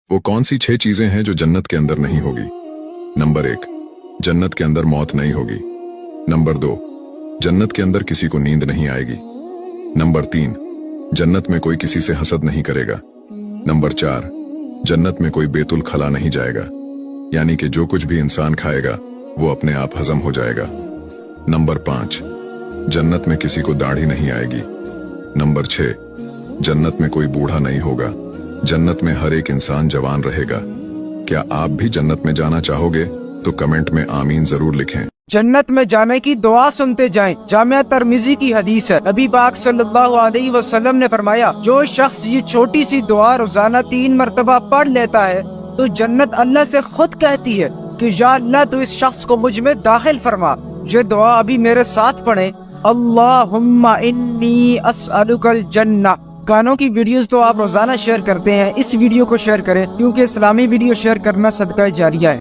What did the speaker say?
वो कौन सी 6 चीजें हैं जो जन्नत के अंदर नहीं होगी? नंबर 1, जन्नत के अंदर मौत नहीं होगी। नंबर 2, जन्नत के अंदर किसी को नींद नहीं आएगी। नंबर 3, जन्नत में कोई किसी से हसद नहीं करेगा। नंबर 4, जन्नत में कोई बेतुल खला नहीं जाएगा, यानी कि जो कुछ भी इंसान खाएगा वो अपने आप हजम हो जाएगा। नंबर 5, जन्नत में किसी को दाढ़ी नहीं आएगी। नंबर 6, जन्नत में कोई बूढ़ा नहीं होगा। जन्नत में हर एक इंसान जवान रहेगा। क्या आप भी जन्नत में जाना चाहोगे? तो कमेंट में आमीन जरूर लिखें। जन्नत में जाने की दुआ सुनते जाएं। जामिया तिर्मिज़ी की हदीस है, नबी पाक सल्लल्लाहु अलैहि वसल्लम ने फरमाया, जो शख्स ये छोटी सी दुआ रोजाना 3 मरतबा पढ़ लेता है तो जन्नत अल्लाह से खुद कहती है कि या अल्लाह तू इस शख्स को मुझ में दाखिल फरमा। ये दुआ अभी मेरे साथ पढ़े, अल्लाहुम्मा इन्नी अस्अलुकल जन्नह। गानों की वीडियोस तो आप रोजाना शेयर करते हैं, इस वीडियो को शेयर करें क्योंकि इस्लामी वीडियो शेयर करना सदका जारिया है।